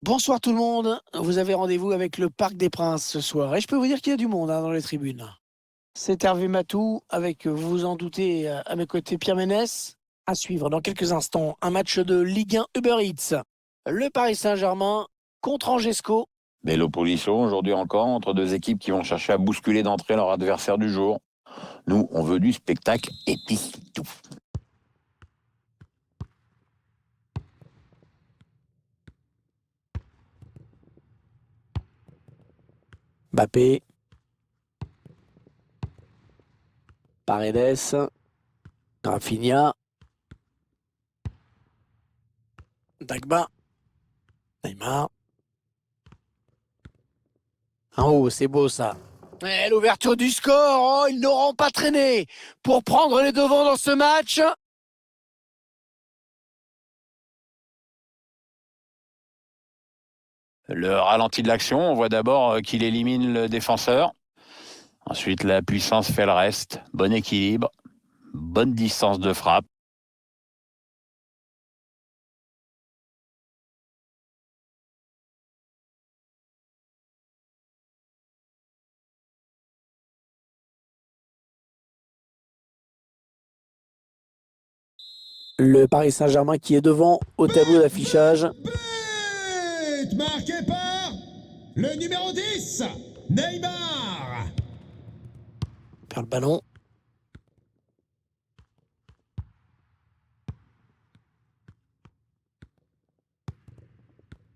Bonsoir tout le monde, vous avez rendez-vous avec le Parc des Princes ce soir et je peux vous dire qu'il y a du monde dans les tribunes. C'est Hervé Matou avec, vous vous en doutez, à mes côtés Pierre Ménès. À suivre dans quelques instants un match de Ligue 1 Uber Eats. Le Paris Saint-Germain contre Angesco. Belle opposition aujourd'hui encore entre deux équipes qui vont chercher à bousculer d'entrée leur adversaire du jour. Nous, on veut du spectacle et puis c'est tout. Mbappé. Paredes. Rafinha. Dagba. Neymar. Oh, c'est beau ça. Et l'ouverture du score, oh, ils n'auront pas traîné pour prendre les devants dans ce match. Le ralenti de l'action, on voit d'abord qu'il élimine le défenseur. Ensuite, la puissance fait le reste. Bon équilibre, bonne distance de frappe. Le Paris Saint-Germain qui est devant au tableau d'affichage. But marqué par le numéro 10, Neymar. Perd le ballon.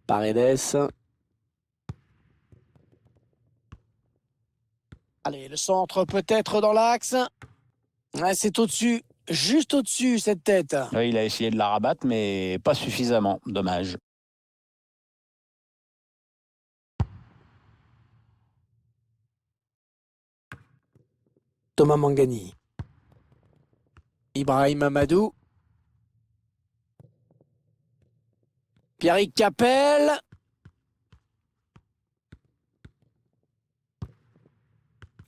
Paredes. Allez, le centre peut-être dans l'axe. Ouais, c'est au-dessus, juste au-dessus cette tête. Là, il a essayé de la rabattre, mais pas suffisamment. Dommage. Thomas Mangani. Ibrahim Amadou. Pierrick Capel.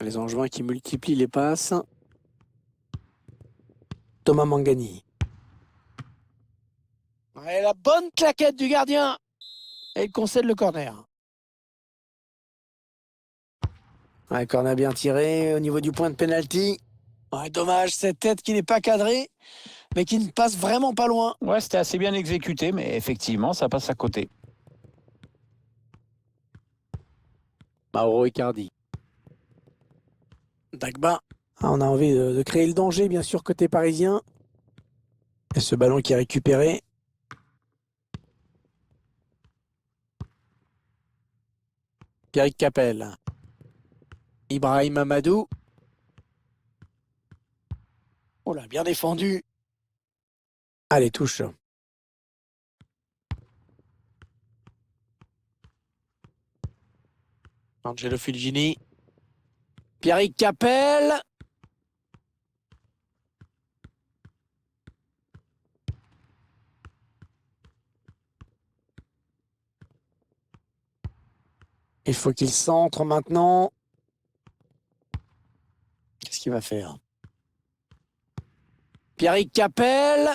Les Angevins qui multiplient les passes. Thomas Mangani. Et la bonne claquette du gardien. Et il concède le corner. Ouais, corner bien tiré au niveau du point de pénalty. Ouais, dommage, cette tête qui n'est pas cadrée, mais qui ne passe vraiment pas loin. Ouais, c'était assez bien exécuté, mais effectivement, ça passe à côté. Mauro Icardi. Dagba. Ah, on a envie de créer le danger, bien sûr, côté parisien. Et ce ballon qui est récupéré. Pierrick Capel. Ibrahim Amadou. Oh là, bien défendu. Allez, touche. Angelo Fulgini. Pierrick Capel. Il faut qu'il centre maintenant. Qu'est-ce qu'il va faire? Pierrick Capel.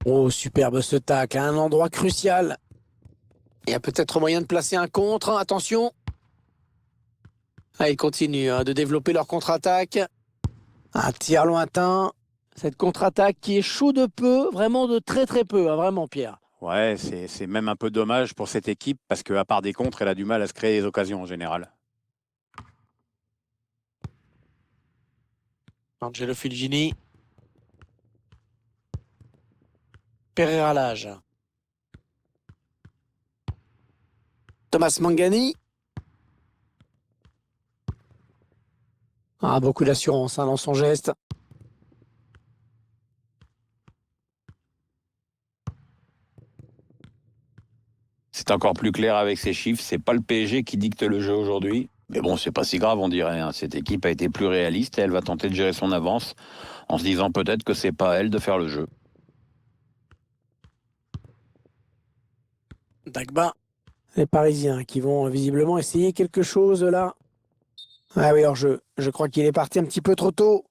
Oh, superbe ce tacle, à un endroit crucial. Il y a peut-être moyen de placer un contre. Attention. Ah, ils continuent de développer leur contre-attaque. Un tir lointain. Cette contre-attaque qui échoue de peu, vraiment de très très peu, hein, vraiment Pierre. Ouais, c'est même un peu dommage pour cette équipe parce qu'à part des contres, elle a du mal à se créer des occasions en général. Angelo Fulgini. Pereira Lage. Thomas Mangani. Ah, beaucoup d'assurance dans son geste. C'est encore plus clair avec ces chiffres. C'est pas le PSG qui dicte le jeu aujourd'hui. Mais bon, c'est pas si grave, on dirait, hein. Cette équipe a été plus réaliste et elle va tenter de gérer son avance en se disant peut-être que c'est pas à elle de faire le jeu. Dagba. Les Parisiens qui vont visiblement essayer quelque chose là. Ah oui, alors je crois qu'il est parti un petit peu trop tôt.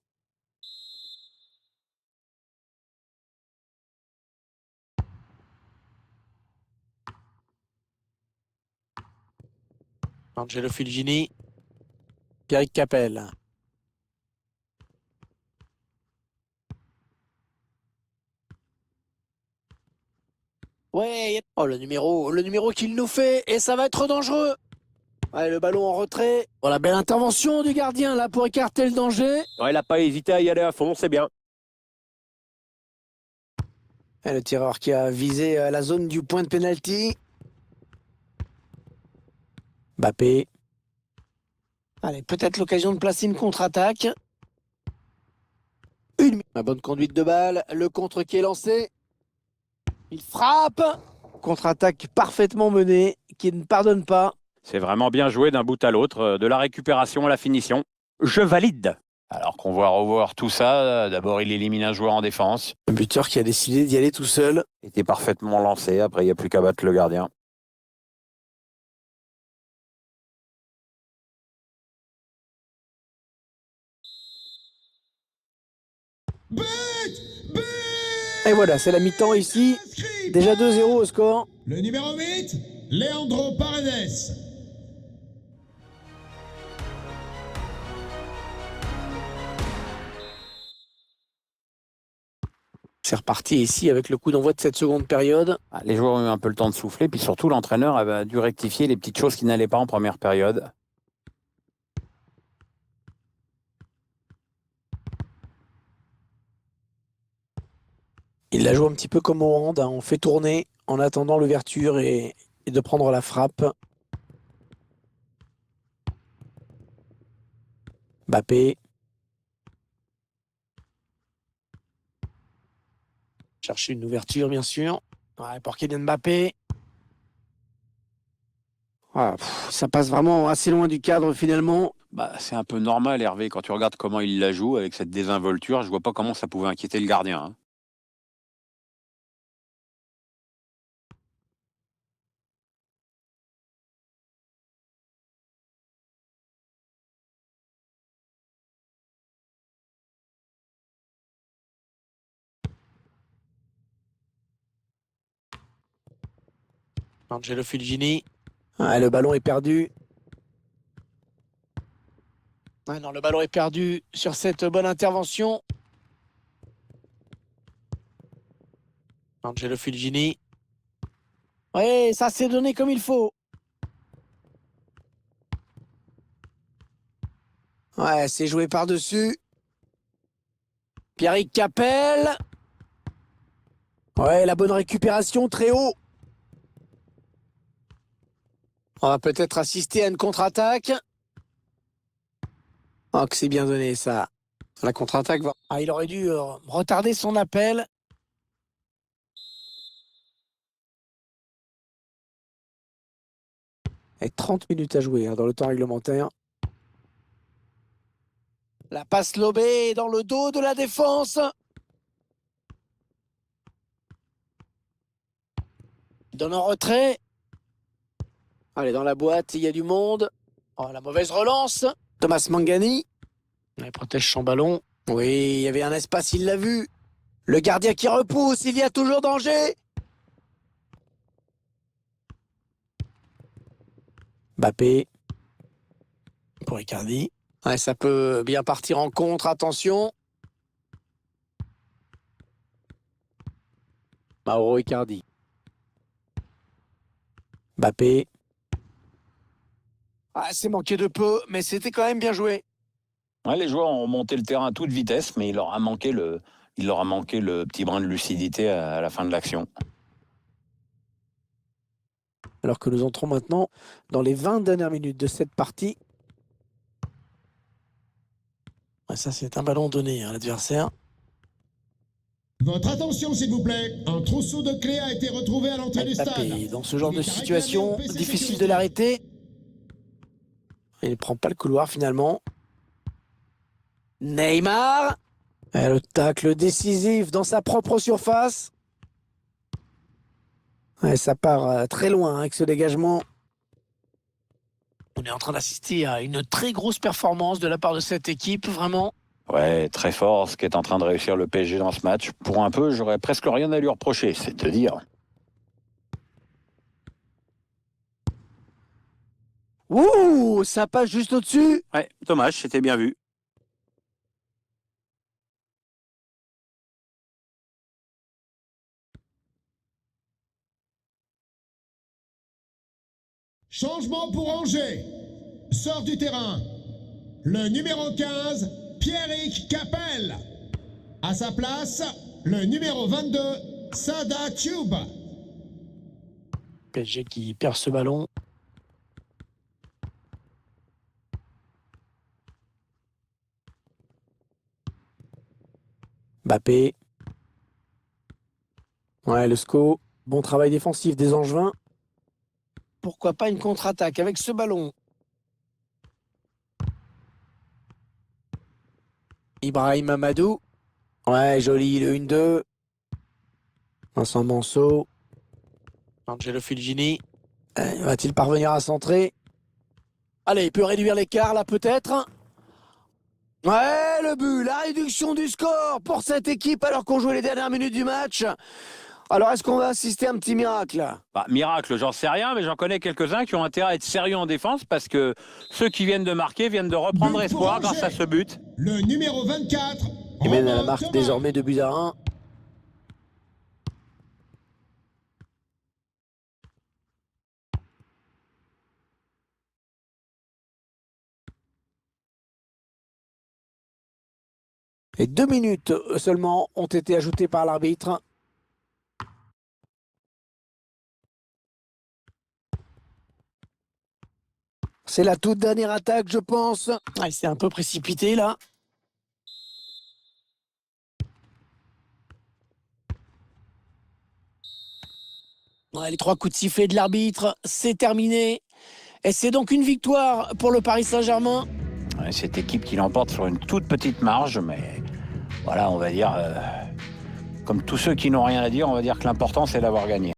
Angelo Fulgini. Pierrick Capel. Ouais, oh le numéro qu'il nous fait, et ça va être dangereux. Ouais, le ballon en retrait. Oh la belle intervention du gardien là pour écarter le danger. Ouais, il n'a pas hésité à y aller à fond, c'est bien. Et le tireur qui a visé la zone du point de pénalty. Mbappé. Allez, peut-être l'occasion de placer une contre-attaque. La bonne conduite de balle, le contre qui est lancé. Il frappe. Contre-attaque parfaitement menée, qui ne pardonne pas. C'est vraiment bien joué d'un bout à l'autre, de la récupération à la finition. Je valide. Alors qu'on voit revoir tout ça, d'abord il élimine un joueur en défense. Un buteur qui a décidé d'y aller tout seul. Il était parfaitement lancé, après il n'y a plus qu'à battre le gardien. But! But! Et voilà, c'est la mi-temps ici. Inscrit Déjà par 2-0 au score. le numéro 8, Leandro Paredes. C'est reparti ici avec le coup d'envoi de cette seconde période. Les joueurs ont eu un peu le temps de souffler, puis surtout l'entraîneur a dû rectifier les petites choses qui n'allaient pas en première période. Il la joue un petit peu comme au hand, hein. On fait tourner en attendant l'ouverture et de prendre la frappe. Mbappé. Chercher une ouverture, bien sûr. Ouais, pour Kylian Mbappé. Ah, ça passe vraiment assez loin du cadre finalement. C'est un peu normal, Hervé, quand tu regardes comment il la joue avec cette désinvolture. Je vois pas comment ça pouvait inquiéter le gardien, hein. Angelo Fulgini. Ah, le ballon est perdu. Ah non, le ballon est perdu sur cette bonne intervention. Angelo Fulgini. Oui, ça s'est donné comme il faut. Ouais, c'est joué par-dessus. Pierrick Capel. Ouais, la bonne récupération très haut. On va peut-être assister à une contre-attaque. Oh, que c'est bien donné ça. La contre-attaque va... Ah, il aurait dû retarder son appel. Et 30 minutes à jouer hein, dans le temps réglementaire. La passe lobée dans le dos de la défense. Il donne en retrait. Allez, dans la boîte, il y a du monde. Oh, la mauvaise relance. Thomas Mangani. Il protège son ballon. Oui, il y avait un espace, il l'a vu. Le gardien qui repousse, il y a toujours danger. Mbappé. Pour Icardi. Ouais, ça peut bien partir en contre, attention. Mauro Icardi. Mbappé. Ah, c'est manqué de peu, mais c'était quand même bien joué. Ouais, les joueurs ont remonté le terrain à toute vitesse, mais il leur a manqué le petit brin de lucidité à la fin de l'action. Alors que nous entrons maintenant dans les 20 dernières minutes de cette partie. Ouais, ça, c'est un ballon donné à l'adversaire. Votre attention, s'il vous plaît. Un trousseau de clés a été retrouvé à l'entrée du stade. Mbappé, dans ce genre Il de est à situation, réclamer au PC difficile Sécurité. de l'arrêter. Il ne prend pas le couloir finalement. Neymar. Et le tacle décisif dans sa propre surface. Ouais, ça part très loin avec ce dégagement. On est en train d'assister à une très grosse performance de la part de cette équipe, vraiment. Ouais, très fort ce qu'est en train de réussir le PSG dans ce match. Pour un peu, j'aurais presque rien à lui reprocher, c'est te dire. Ouh, ça passe juste au-dessus. Ouais, dommage, c'était bien vu. Changement pour Angers. Sort du terrain. Le numéro 15, Pierrick Capel. À sa place, le numéro 22, Sada Tube. PSG qui perd ce ballon. Mbappé. Ouais, le SCO. Bon travail défensif des Angevins. Pourquoi pas une contre-attaque avec ce ballon? Ibrahim Amadou. Ouais, joli, le 1-2. Vincent Manceau. Angelo Fulgini. Va-t-il parvenir à centrer? Allez, il peut réduire l'écart là peut-être. Ouais, le but, la réduction du score pour cette équipe alors qu'on jouait les dernières minutes du match. Alors, est-ce qu'on va assister à un petit miracle? Bah, miracle, j'en sais rien, mais j'en connais quelques-uns qui ont intérêt à être sérieux en défense parce que ceux qui viennent de marquer viennent de reprendre But pour espoir Angers. grâce à ce but. Le numéro 24, Il mène à la Romain marque Thomas. désormais 2-1. Et 2 minutes seulement ont été ajoutées par l'arbitre. C'est la toute dernière attaque, je pense. Ah, il s'est un peu précipité là. Ouais, les 3 coups de sifflet de l'arbitre, c'est terminé. Et c'est donc une victoire pour le Paris Saint-Germain. Ouais, cette équipe qui l'emporte sur une toute petite marge, mais voilà, on va dire, comme tous ceux qui n'ont rien à dire, on va dire que l'important c'est d'avoir gagné.